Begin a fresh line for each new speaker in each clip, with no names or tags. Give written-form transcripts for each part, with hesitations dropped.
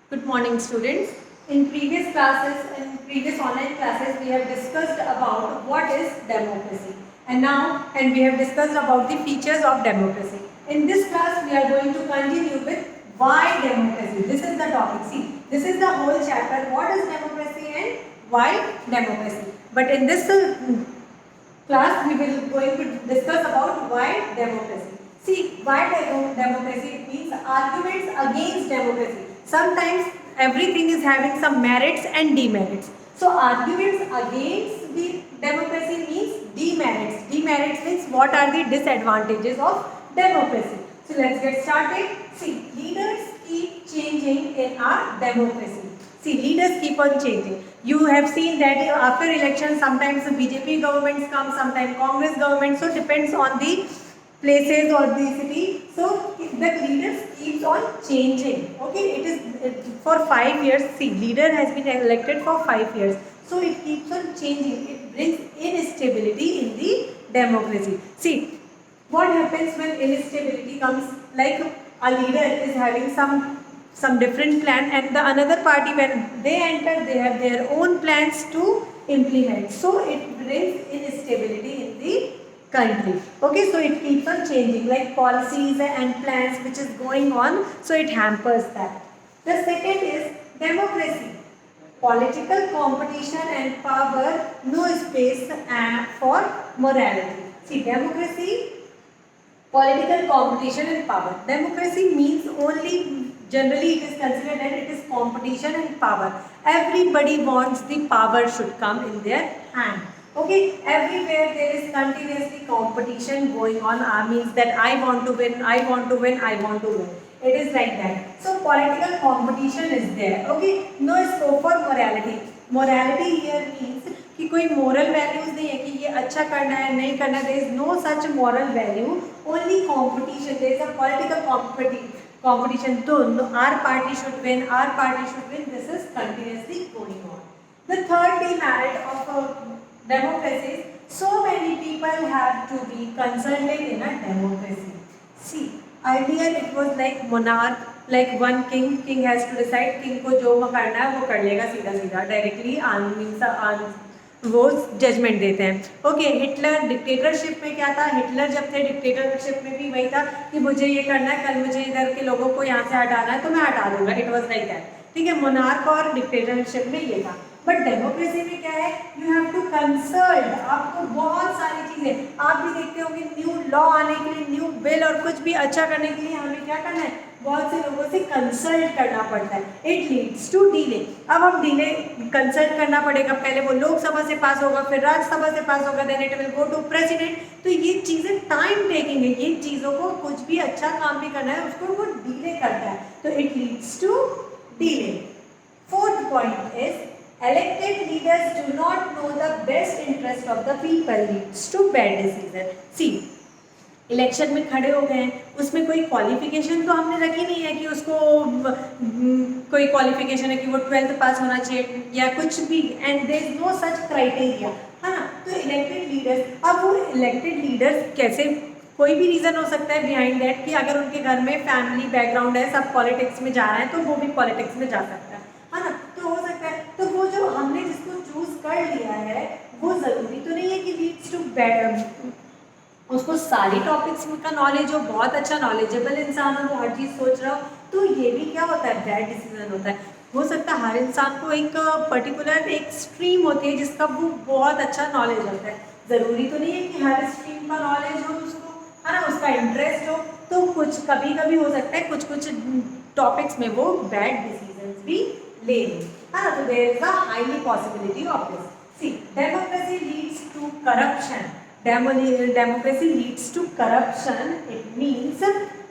Good morning, students. In previous classes, in previous online classes, we have discussed about what is democracy, and we have discussed about the features of democracy. In this class, we are going to continue with why democracy. This is the topic. See, this is the whole chapter. What is democracy and why democracy? But in this class, we will going to discuss about why democracy. See, why democracy? It means arguments against democracy. Sometimes everything is having some merits and demerits. So arguments against the democracy means demerits. Demerits means what are the disadvantages of democracy. So let's get started. See, leaders keep changing in our democracy. See, leaders keep on changing. You have seen that after election, sometimes the BJP governments come, sometimes Congress government. So depends on the places or the city. So the leaders keeps on changing. Okay, it is for 5 years. See, leader has been elected for 5 years. So it keeps on changing. It brings instability in the democracy. See, what happens when instability comes? Like a leader is having some different plan, and the another party, when they enter, they have their own plans to implement. So it brings instability in the country. Okay, so it keeps on changing, like policies and plans which is going on, so it hampers that. The second is democracy. Political competition and power, no space for morality. See, democracy, political competition and power. Democracy means only, generally it is considered that it is competition and power. Everybody wants the power should come in their hand. Okay, everywhere there is continuously competition going on. Means that I want to win, I want to win, I want to win. It is like that. So political competition is there. Okay, no scope for morality. Morality here means कि कोई moral values नहीं है कि ये अच्छा करना है नहीं करना. There is no such moral value. Only competition. There is a political competition. So our party should win. Our party should win. This is continuously going on. The third demerit of democracy is so many people have to be consulted in a democracy. See, earlier it was like monarch, like one king has to decide. King को जो करना है वो कर लेगा सीधा सीधा directly वो जजमेंट देते हैं. ओके, हिटलर डिक्टेटरशिप में क्या था? हिटलर जब थे डिक्टेटरशिप में भी वही था कि मुझे ये करना है, कल मुझे इधर के लोगों को यहाँ से हटाना है तो मैं हटा दूंगा. It was like that. ठीक है, मोनार्क और डिक्टेटरशिप में ये था. बट डेमोक्रेसी में क्या है? You have to consult. आपको बहुत सारी चीजें, आप भी देखते होंगे न्यू लॉ आने के लिए, न्यू बिल और कुछ भी अच्छा करने के लिए हमें क्या करना है? बहुत से लोगों से कंसल्ट करना पड़ता है. It leads to delay. अब हम डिले कंसल्ट करना पड़ेगा. पहले वो लोकसभा से पास होगा, फिर राज्यसभा से पास होगा, then it will go to president. तो ये चीज़ें टाइम टेकिंग है. ये चीज़ों को कुछ भी अच्छा काम भी करना है उसको वो डिले करता है. तो it leads to delay. Fourth point is elected leaders do not know the best interest of the people, leads to bad decision. See, election में खड़े हो गए हैं, उसमें कोई क्वालिफिकेशन तो हमने रखी नहीं है कि उसको कोई क्वालिफिकेशन है कि वो 12th पास होना चाहिए या कुछ भी, and there is no such criteria, है ना. तो इलेक्टेड लीडर्स, अब वो इलेक्टेड लीडर्स कैसे, कोई भी रीज़न हो सकता है बिहाइंड दैट कि अगर उनके घर में फैमिली बैकग्राउंड है, सब पॉलिटिक्स में जा रहे हैं तो वो भी पॉलिटिक्स में जा सकता है ना. तो हो सकता है, तो वो जो हमने जिसको चूज कर लिया है वो ज़रूरी तो नहीं है कि लीड्स टू बैड, उसको सारी टॉपिक्स का नॉलेज हो, बहुत अच्छा नॉलेजेबल इंसान हो, वो हर चीज़ सोच रहा हो, तो ये भी क्या होता है? बैड डिसीजन होता है. हो सकता है हर इंसान को एक पर्टिकुलर एक स्ट्रीम होती है जिसका वो बहुत अच्छा नॉलेज होता है. ज़रूरी तो नहीं है कि हर स्ट्रीम का नॉलेज हो उसको, है ना, उसका इंटरेस्ट हो. तो कुछ कभी कभी हो सकता है कुछ टॉपिक्स में वो बैड डिसीजन भी ले, है ना. तो there is a highly possibility of this. See, democracy leads to corruption. Democracy leads to corruption. It means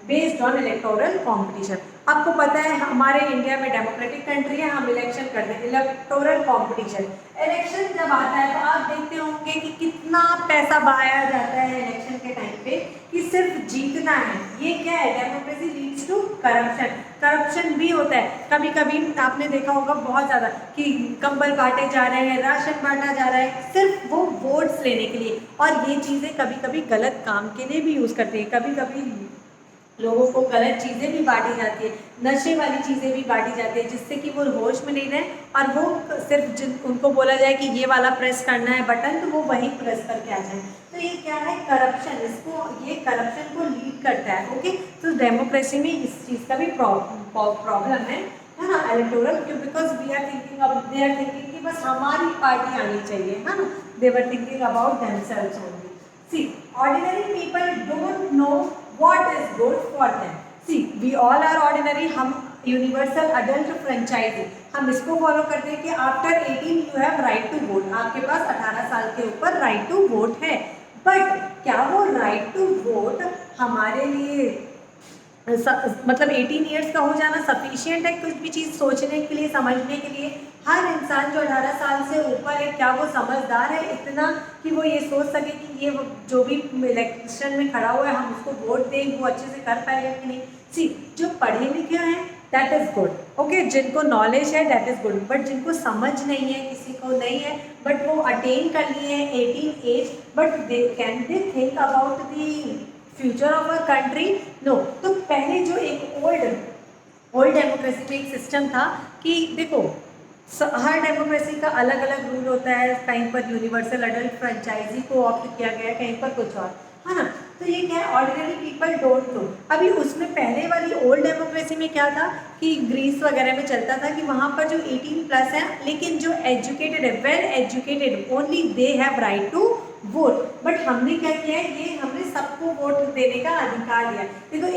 based on electoral competition. आपको पता है हमारे इंडिया में डेमोक्रेटिक कंट्री है, हम इलेक्शन करते हैं. इलेक्टोरल कंपटीशन, इलेक्शन जब आता है तो आप देखते होंगे कि कितना पैसा बहाया जाता है इलेक्शन के टाइम पे कि सिर्फ जीतना है. ये क्या है? Democracy leads to corruption. Corruption भी होता है कभी कभी. आपने देखा होगा बहुत ज़्यादा कि कंबल बांटे जा रहे हैं, राशन बांटा जा रहा है सिर्फ वो वोट्स लेने के लिए. और ये चीज़ें कभी कभी गलत काम के लिए भी यूज़ करते हैं. कभी कभी लोगों को गलत चीज़ें भी बांटी जाती है, नशे वाली चीज़ें भी बांटी जाती है, जिससे कि वो होश में नहीं रहे और वो सिर्फ उनको बोला जाए कि ये वाला प्रेस करना है बटन तो वो वही प्रेस करके आ जाए। तो ये क्या है, करप्शन, इसको ये करप्शन को लीड करता है। ओके, तो डेमोक्रेसी में इस चीज़ का भी प्रॉब्लम है ना, electoral, because we are thinking अब दे आर थिंकिंग कि बस हमारी पार्टी आनी चाहिए, है ना, they were thinking about themselves only. See, ordinary people don't know what is good for them. See, we all are ordinary. हम यूनिवर्सल अडल्ट फ्रेंचाइजी, हम इसको फॉलो करते हैं कि after 18 you have right to vote, आपके पास 18 साल के ऊपर राइट टू वोट है। बट क्या वो राइट टू वोट हमारे लिए मतलब 18 ईयर्स का हो जाना सफिशिएंट है कुछ भी चीज़ सोचने के लिए, समझने के लिए? हर इंसान जो 18 साल से ऊपर है, क्या वो समझदार है इतना कि वो ये सोच सके कि ये जो भी इलेक्शन में खड़ा हुआ है हम उसको वोट दें, वो अच्छे से कर पाएगा कि नहीं? सी, जो पढ़े लिखे हैं दैट इज़ गुड, ओके, जिनको नॉलेज है दैट इज़ गुड, बट जिनको समझ नहीं है, किसी को नहीं है, बट वो अटेन कर लिए हैं 18 age, but they can they think about the future of our country? No. तो पहले जो एक ओल्ड डेमोक्रेसी में एक सिस्टम था कि देखो हर डेमोक्रेसी का अलग अलग रूल होता है, कहीं पर यूनिवर्सल अडल्ट फ्रेंचाइजी को ऑप्ट किया गया है, कहीं पर कुछ और, है ना। तो ये क्या है, ऑर्डिनरी पीपल डोंट नो। अभी उसमें पहले वाली ओल्ड डेमोक्रेसी में क्या था कि ग्रीस वगैरह में चलता था कि वहाँ पर जो 18+ है, लेकिन जो एजुकेटेड है, well educated, only they have right to vote. But हमने क्या किया है, ये हमने सबको वोट देने का अधिकार दिया। देखो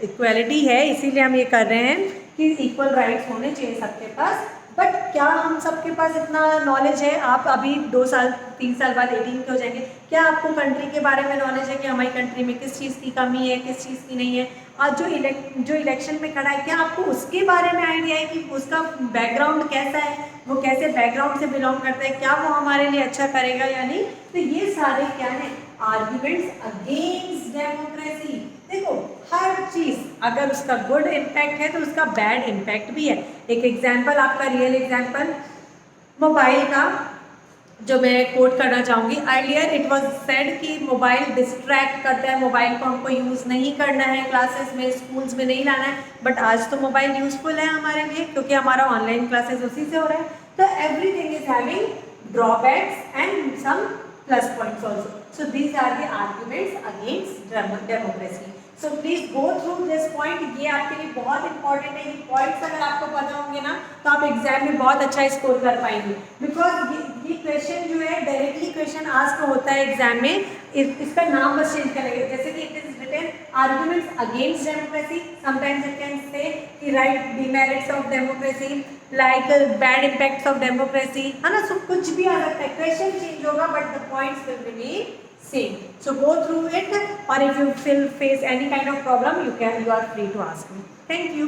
इक्वालिटी है, इसीलिए हम ये कर रहे हैं कि इक्वल राइट्स होने चाहिए सबके पास। बट क्या हम सबके पास इतना नॉलेज है? आप अभी 2 साल 3 साल बाद 18 के हो जाएंगे, क्या आपको कंट्री के बारे में नॉलेज है कि हमारी कंट्री में किस चीज़ की कमी है, किस चीज़ की नहीं है? और जो इलेक्शन में खड़ा है, क्या आपको उसके बारे में आइडिया है कि उसका बैकग्राउंड कैसा है, वो कैसे बैकग्राउंड से बिलोंग करता है, क्या वो हमारे लिए अच्छा करेगा या नहीं? तो ये सारे क्या है, आर्ग्यूमेंट्स अगेंस्ट डेमोक्रेसी। देखो हर चीज़ अगर उसका गुड इम्पैक्ट है तो उसका बैड इम्पैक्ट भी है। एक एग्जाम्पल, आपका रियल एग्जाम्पल मोबाइल का जो मैं कोट करना चाहूँगी। अर्लियर इट वाज सेड कि मोबाइल डिस्ट्रैक्ट करता है, मोबाइल को हमको यूज़ नहीं करना है, क्लासेस में स्कूल्स में नहीं लाना है। बट आज तो मोबाइल यूज़फुल है हमारे लिए, क्योंकि हमारा ऑनलाइन क्लासेस उसी से हो रहा है। तो everything is having drawbacks and some plus points also. So these are the arguments against democracy. So please go through this point, ये आपके लिए बहुत इंपॉर्टेंट है। ये पॉइंट्स अगर आपको पता होंगे ना तो आप एग्जाम में बहुत अच्छा स्कोर कर पाएंगे। बिकॉज ये क्वेश्चन जो है डायरेक्टली क्वेश्चन आस्क होता है एग्जाम में, इसका नाम बस चेंज करेंगे। जैसे कि it is written arguments against democracy, sometimes it can say कि right demerits of democracy, like bad impacts of democracy, है ना। सो कुछ भी आ सकता है, क्वेश्चन चेंज होगा but the points will remain same. So go through it, or if you face any kind of problem, you are free to ask me. Thank you.